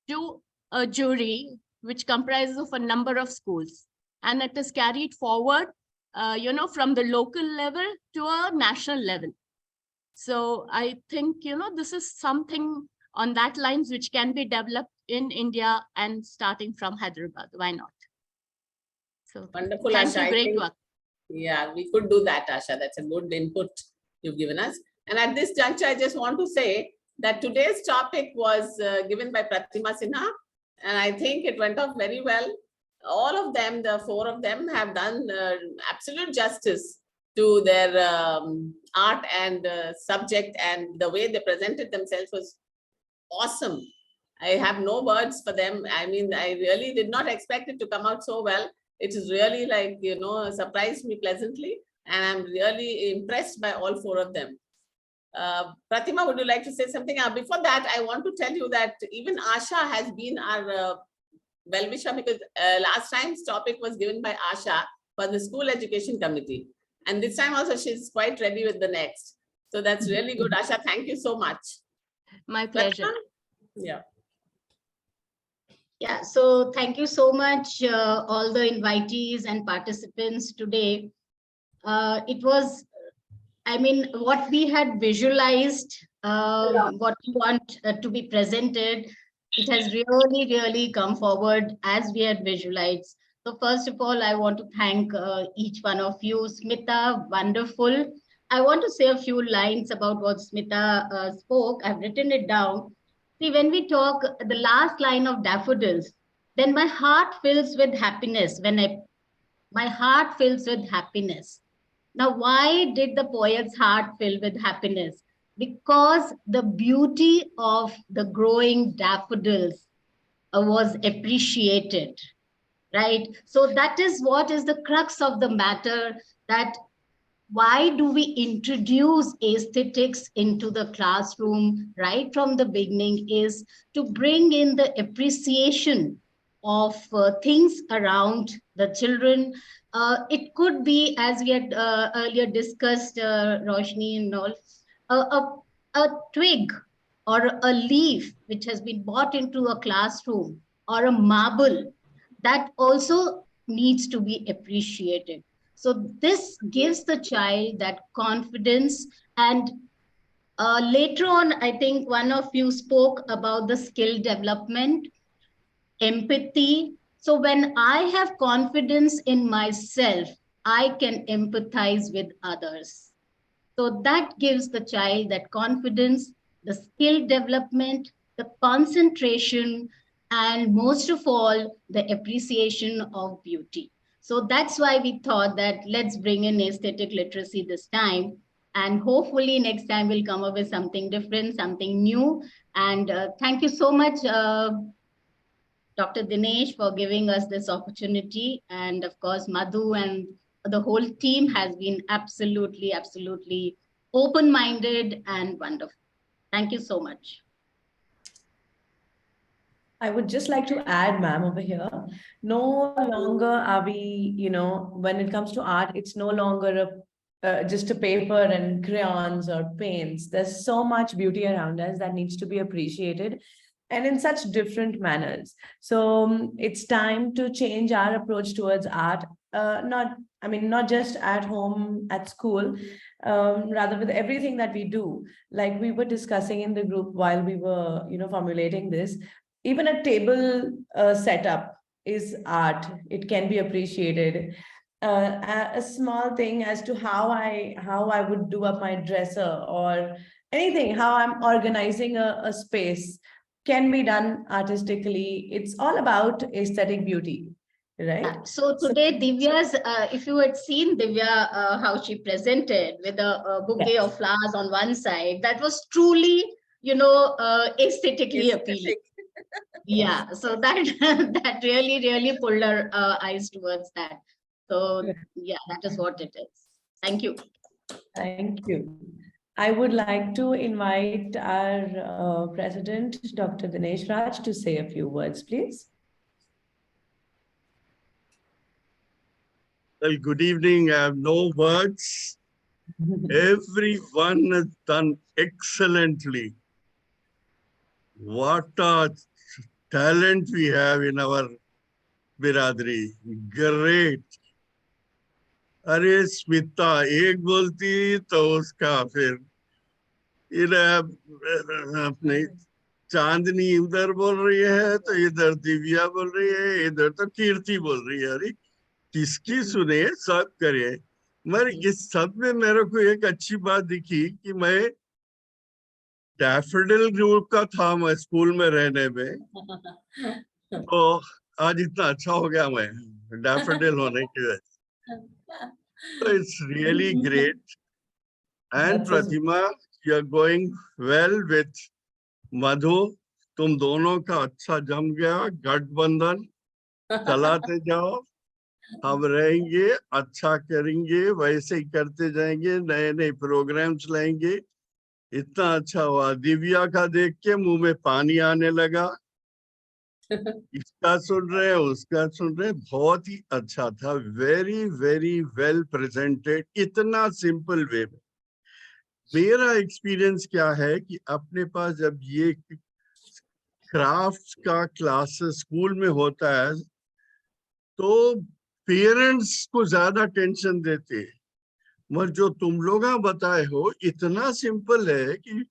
to a jury, which comprises of a number of schools. And it is carried forward, from the local level to a national level. So I think, this is something on that lines which can be developed in India and starting from Hyderabad. Why not? So Wonderful, thank Asha. you, great work. Yeah, we could do that, Asha. That's a good input you've given us. And at this juncture, I just want to say that today's topic was given by Pratima Sinha, and I think it went off very well. All of them, the 4 of them, have done absolute justice to their art and subject, and the way they presented themselves was awesome. I have no words for them. I mean, I really did not expect it to come out so well. It is really like, surprised me pleasantly. And I'm really impressed by all 4 of them. Pratima, would you like to say something? Before that, I want to tell you that even Asha has been our well-wisher, because last time's topic was given by Asha for the school education committee. And this time also she's quite ready with the next. So that's really good. Asha, thank you so much. My pleasure. Pratima? Yeah. Yeah, so thank you so much, all the invitees and participants today. It was, I mean, what we had visualized, what we want to be presented, it has really, really come forward as we had visualized. So first of all, I want to thank each one of you. Smita, wonderful. I want to say a few lines about what Smita spoke. I've written it down. See, when we talk the last line of daffodils, then my heart fills with happiness. My heart fills with happiness. Now, why did the poet's heart fill with happiness? Because the beauty of the growing daffodils was appreciated, right? So that is what is the crux of the matter, that why do we introduce aesthetics into the classroom right from the beginning is to bring in the appreciation of things around the children. It could be, as we had earlier discussed, Roshni and all, a twig or a leaf which has been brought into a classroom, or a marble that also needs to be appreciated. So this gives the child that confidence. And later on, I think one of you spoke about the skill development, empathy. So when I have confidence in myself, I can empathize with others. So that gives the child that confidence, the skill development, the concentration, and most of all, the appreciation of beauty. So that's why we thought that let's bring in aesthetic literacy this time. And hopefully next time we'll come up with something different, something new. And thank you so much, Dr. Dinesh, for giving us this opportunity. And of course, Madhu and the whole team has been absolutely, absolutely open-minded and wonderful. Thank you so much. I would just like to add, ma'am, over here, no longer are we, when it comes to art, it's no longer just a paper and crayons or paints. There's so much beauty around us that needs to be appreciated, and in such different manners. So it's time to change our approach towards art, not just at home, at school, rather with everything that we do. Like we were discussing in the group while we were, formulating this, even a table setup is art. It can be appreciated. A small thing as to how I would do up my dresser or anything, how I'm organizing a space can be done artistically. It's all about aesthetic beauty, right? So today, Divya's, if you had seen Divya, how she presented with a bouquet of flowers on one side, that was truly, aesthetically appealing. Yeah, so that that really, really pulled our eyes towards that. So yeah, that is what it is. Thank you. Thank you. I would like to invite our president, Dr. Dinesh Raj, to say a few words, please. Well, good evening. I have no words. Everyone has done excellently. What a talent we have in our biradri. Great. अरे स्मिता एक बोलती तो उसका फिर अपने चांदनी उधर बोल रही है तो इधर दिव्या बोल रही है, इधर तो कीर्ति बोल रही है. अरे किसकी सुने, सब करे. मगर इस सब में मेरे को एक अच्छी बात दिखी कि मैं डैफोडिल ग्रुप का था मैं स्कूल में रहने में, तो आज इतना अच्छा हो गया मैं डैफोडिल होने की वजह. So it's really great. And Pratima, you're going well with Madhu. तुम दोनों का अच्छा जम गया गठबंधन, चलाते जाओ, हम रहेंगे, अच्छा करेंगे, वैसे ही करते जाएंगे, नए नए प्रोग्राम्स लाएंगे। इतना अच्छा हुआ, दिव्या का देख के मुंह में पानी आने लगा, इसका सुन रहे हैं, उसका सुन रहे हैं, बहुत ही अच्छा था, वेरी वेरी वेल प्रेजेंटेड, इतना सिंपल वे में। मेरा एक्सपीरियंस क्या है कि अपने पास जब ये क्राफ्ट का क्लासेस स्कूल में होता है तो पेरेंट्स को ज्यादा टेंशन देते हैं, मगर जो तुम लोग बताए हो इतना सिंपल है कि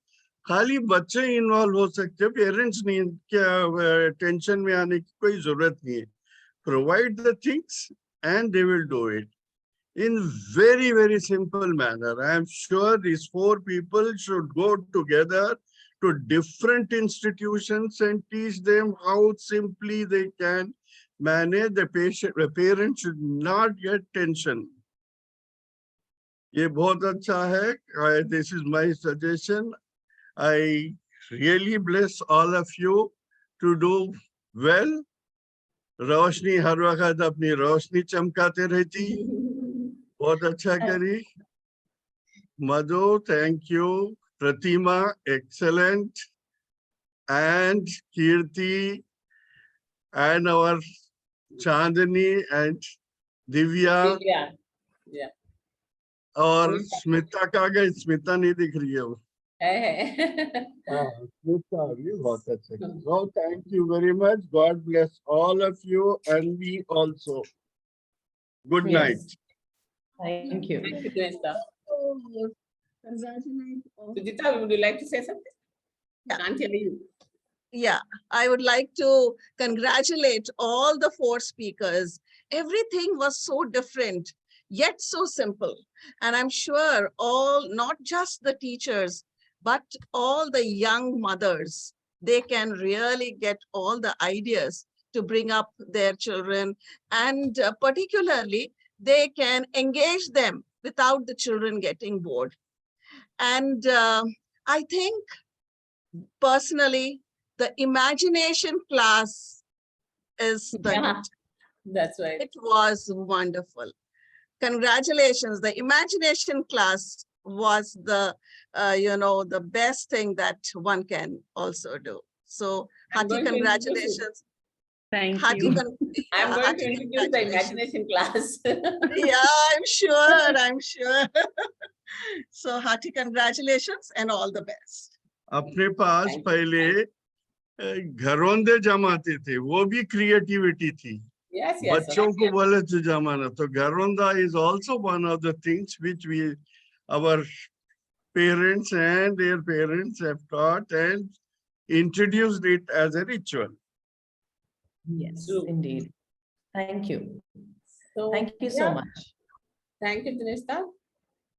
खाली बच्चे इन्वॉल्व हो सकते हैं, पेरेंट्स नहीं, क्या टेंशन में आने की कोई जरूरत नहीं है। Provide the things and they will do it in very simple manner. I am sure these 4 people should go together to different institutions and teach them how simply they can manage the patient. The parents should not get tension. ये बहुत अच्छा है. This is my suggestion. I really bless all of you to do well. रोशनी हर वक्त अपनी रोशनी चमकाते रहती, बहुत अच्छा करी. मधु, thank you. Pratima, excellent. And Kirti, and our Chandani and Divya. Yeah. और स्मिता का गई, स्मिता नहीं दिख रही है वो. Hey. स्मिता भी बहुत अच्छा. So thank you very much. God bless all of you and me also. Good night. Yes. Thank you. Thank you, Dineshta. Sujita, would you like to say something? Yeah. Can't hear you. Yeah, I would like to congratulate all the 4 speakers. Everything was so different, yet so simple. And I'm sure all, not just the teachers, but all the young mothers, they can really get all the ideas to bring up their children. And particularly, they can engage them without the children getting bored. And I think, personally, the imagination class is the Yeah, hit. that's right. It was wonderful. Congratulations. The imagination class was the, the best thing that one can also do. So I'm hearty going to introduce you. congratulations. Thank Hearty you. I'm going to hearty introduce the congratulations. imagination class. Yeah, I'm sure. So hearty congratulations and all the best. अपने पास पहले घरोंदे जमाते थे, वो भी creativity थी. Yes. बच्चों को बोले तो जमाना, तो Gharonda is also one of the things which our parents and their parents have taught and introduced it as a ritual. Yes, True. indeed. Thank you. So, Thank you so much. Thank you, Dineshta.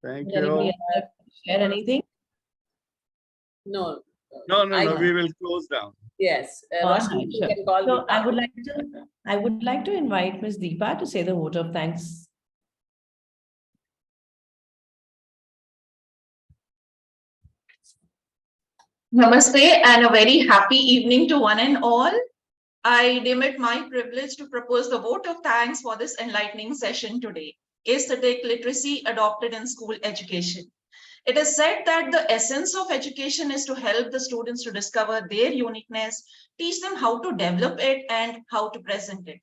Thank Would anybody you. else like to share anything? No. No, we will close down. Yes. All Roshni, right, you sure. can call So Deepa. I would like to invite Ms. Deepa to say the vote of thanks. Namaste and a very happy evening to one and all. I deem it my privilege to propose the vote of thanks for this enlightening session today. Aesthetic literacy adopted in school education. It is said that the essence of education is to help the students to discover their uniqueness, teach them how to develop it and how to present it.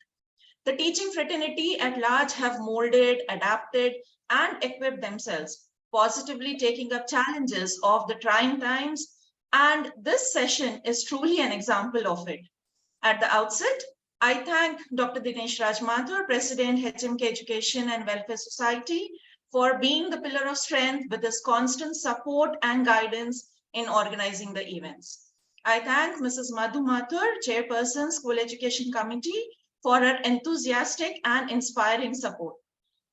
The teaching fraternity at large have molded, adapted, and equipped themselves, positively taking up challenges of the trying times. And this session is truly an example of it. At the outset, I thank Dr. Dinesh Raj Mathur, President, HMK Education and Welfare Society, for being the pillar of strength with his constant support and guidance in organizing the events. I thank Mrs. Madhu Mathur, Chairperson, School Education Committee, for her enthusiastic and inspiring support.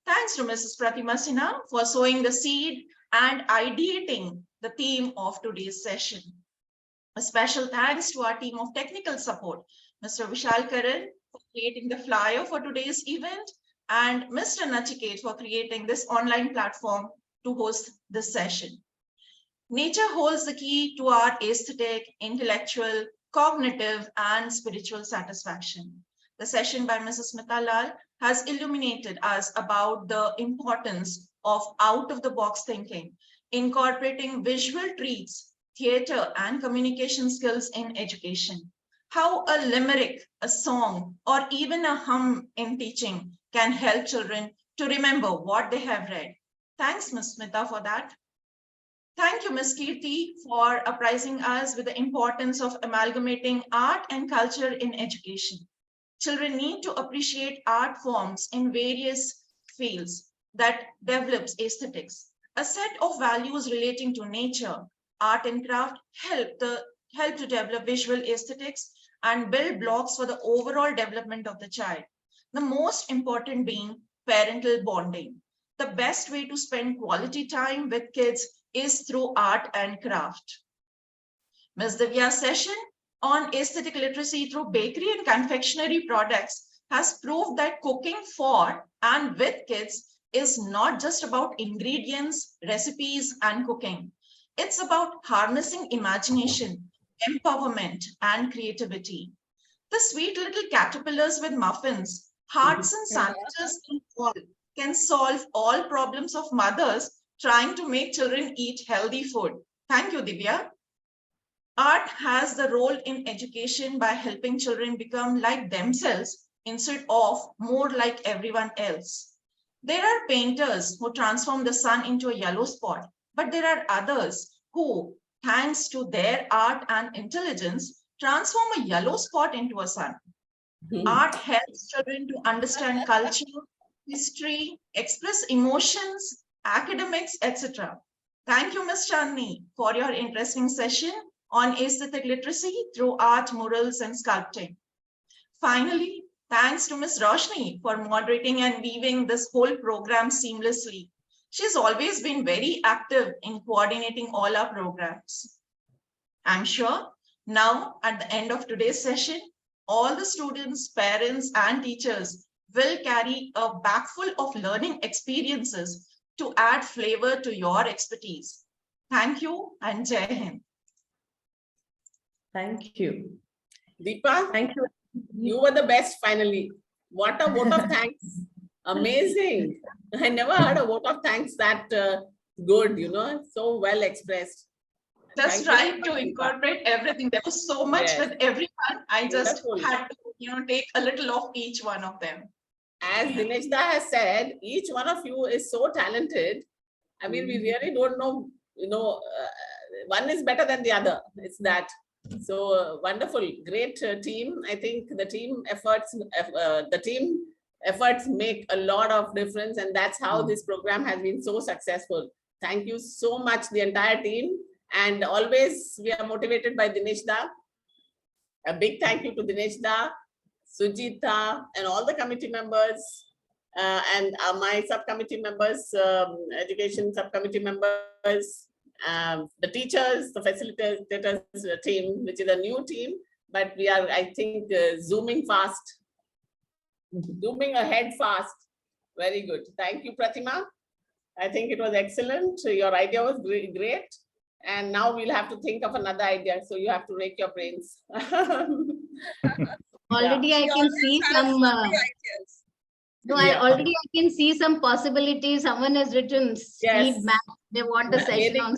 Thanks to Mrs. Pratima Sinha for sowing the seed and ideating the theme of today's session. A special thanks to our team of technical support, Mr. Vishal Karan for creating the flyer for today's event, and Mr. Nachiket for creating this online platform to host this session. Nature holds the key to our aesthetic, intellectual, cognitive, and spiritual satisfaction. The session by Mrs. Smita Lal has illuminated us about the importance of out-of-the-box thinking, incorporating visual treats, theater, and communication skills in education. How a limerick, a song, or even a hum in teaching can help children to remember what they have read. Thanks, Ms. Smita, for that. Thank you, Ms. Kirti, for apprising us with the importance of amalgamating art and culture in education. Children need to appreciate art forms in various fields that develops aesthetics. A set of values relating to nature, art and craft help to develop visual aesthetics and build blocks for the overall development of the child. The most important being parental bonding. The best way to spend quality time with kids is through art and craft. Ms. Divya's session on aesthetic literacy through bakery and confectionery products has proved that cooking for and with kids is not just about ingredients, recipes, and cooking. It's about harnessing imagination, empowerment, and creativity. The sweet little caterpillars with muffins, hearts, and sandwiches can solve all problems of mothers trying to make children eat healthy food. Thank you, Divya. Art has the role in education by helping children become like themselves instead of more like everyone else. There are painters who transform the sun into a yellow spot, but there are others who, thanks to their art and intelligence, transform a yellow spot into a sun. Art helps children to understand culture, history, express emotions, academics, etc. Thank you, Ms. Chandni, for your interesting session on aesthetic literacy through art, murals, and sculpting. Finally, thanks to Ms. Roshni for moderating and weaving this whole program seamlessly. She's always been very active in coordinating all our programs. I'm sure now at the end of today's session, all the students, parents, and teachers will carry a bag full of learning experiences to add flavor to your expertise. Thank you and Jai Hind. Thank you. Deepa, Thank you. you were the best finally. What a vote of thanks. Amazing. I never heard a vote of thanks that good, you know, so well expressed. Just trying to incorporate everything. There was so much with everyone. I just had to, take a little of each one of them. As Dineshda has said, each one of you is so talented. I mean, we really don't know, one is better than the other. It's that. So wonderful, great team. I think the team efforts make a lot of difference, and that's how this program has been so successful. Thank you so much, the entire team. And always we are motivated by Dineshda. A big thank you to Dineshda, Sujita, and all the committee members, and my subcommittee members, education subcommittee members, the teachers, the facilitators team, which is a new team, but we are, I think, zooming ahead fast. Very good. Thank you, Pratima. I think it was excellent. Your idea was great. And now we'll have to think of another idea. So you have to rake your brains. Already I can see some I can see some possibilities. Someone has written speed math. They want a session on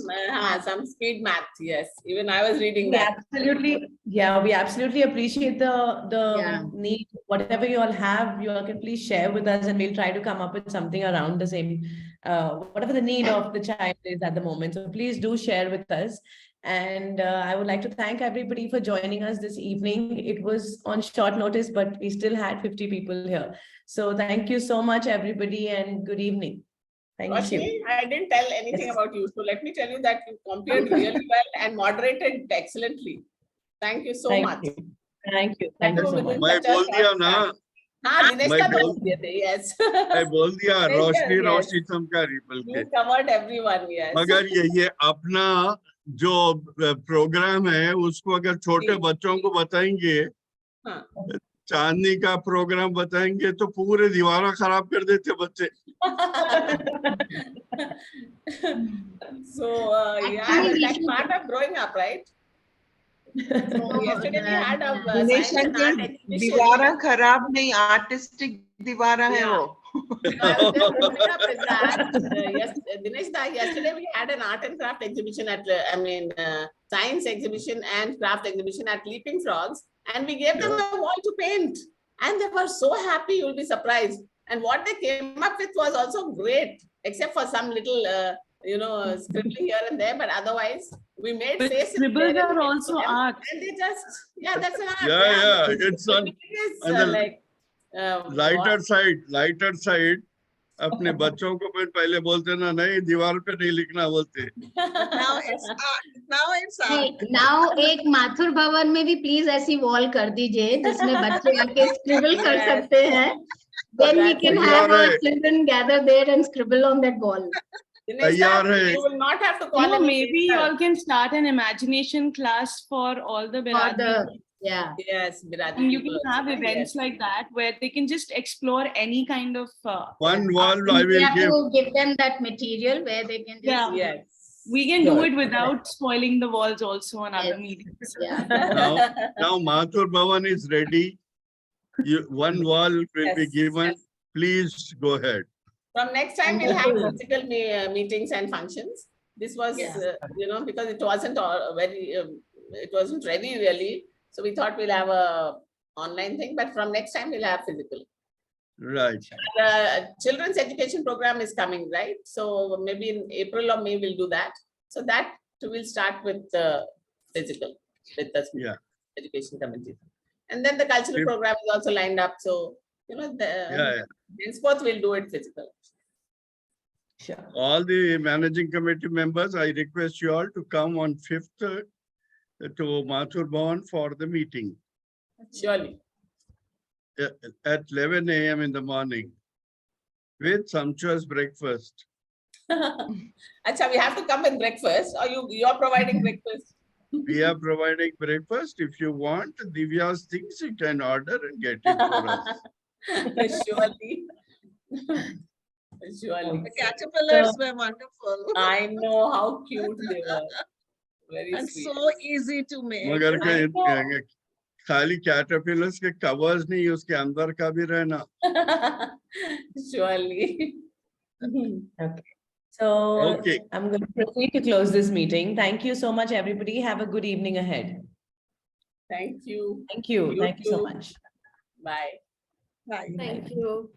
some speed math. Yes, even I was reading that. Absolutely, we absolutely appreciate the need. Whatever you all have, you all can please share with us, and we'll try to come up with something around the same, whatever the need of the child is at the moment. So please do share with us. And I would like to thank everybody for joining us this evening. It was on short notice, but we still had 50 people here. So thank you so much, everybody, and good evening. Thank you. I didn't tell anything about you. So let me tell you that you compared really well and moderated excellently. Thank you so much. Thank you. Thank you so much. मैं बोल दिया ना. Yes. मैं बोल दिया रोशनी चमकारी बल्कि. You covered everyone. Yes. मगर ये अपना जो प्रोग्राम है उसको अगर छोटे बच्चों को बताएंगे, चांदनी का प्रोग्राम बताएंगे तो पूरे दीवारा खराब कर देते बच्चे. So yeah, that's part of growing up, right? So yesterday we had a Dinesh science and uncle, art exhibition. दीवारा खराब नहीं, artistic दीवारा है Yeah. वो. So I was just coming up with that. Yes, Dinesh, yesterday we had an art and craft exhibition at, science exhibition and craft exhibition at Leaping Frogs, and we gave them a wall to paint, and they were so happy. You'll be surprised. And what they came up with was also great, except for some little, scribbling here and there. But otherwise, we made But faces. scribbles there and are we also them, art. and they just, that's an art. Yeah, it's on. It is on the like lighter side. अपने बच्चों को पहले बोलते ना, नहीं दीवार पे नहीं लिखना बोलते. Now it's art. Now it's art. नहीं, now एक माथुर भवन में भी प्लीज ऐसी वॉल कर दीजिए जिसमें बच्चे आके स्क्रिबल कर सकते हैं. Then we can have our children gather there and scribble on that wall. तैयार है. You will not have to call You know, any maybe you sister. all can start an imagination class for all the For Biradri. the, yeah. Yes, Biradri And you people can have also, events yes. like that where they can just explore any kind of. One wall I We will have give. to give them that material where they can just. Yeah. Yes. We can do Sure. it without spoiling the walls also on other Yes. meetings. Yeah. Now Mathur Bhavan is ready. One wall will be Yes, given. yes. Please go ahead. From next time, we'll have physical meetings and functions. This was, Yes. because it wasn't it wasn't ready really. So we thought we'll have a online thing, but from next time we'll have physical. Right. The children's education program is coming, right? So maybe in April or May we'll do that. So that we'll start with physical with the education committee. And then the cultural program is also lined up. So, henceforth we'll do it physical. Sure. All the managing committee members, I request you all to come on 5th to Mathur Bhavan for the meeting Surely. at 11 a.m. in the morning with sumptuous breakfast. Acha, we have to come with breakfast, or you're providing breakfast? We are providing breakfast. If you want Divya's things, you can order and get it for us. Surely. Surely. The caterpillars were wonderful. I know how cute they were. Very And sweet. so easy to make. मगर I know. खाली caterpillars के covers नहीं, उसके अंदर का भी रहना. Surely. Okay. So Okay. I'm going to proceed to close this meeting. Thank you so much, everybody. Have a good evening ahead. Thank you. Thank you. You Thank you so too. much. Bye. Bye. Thank you.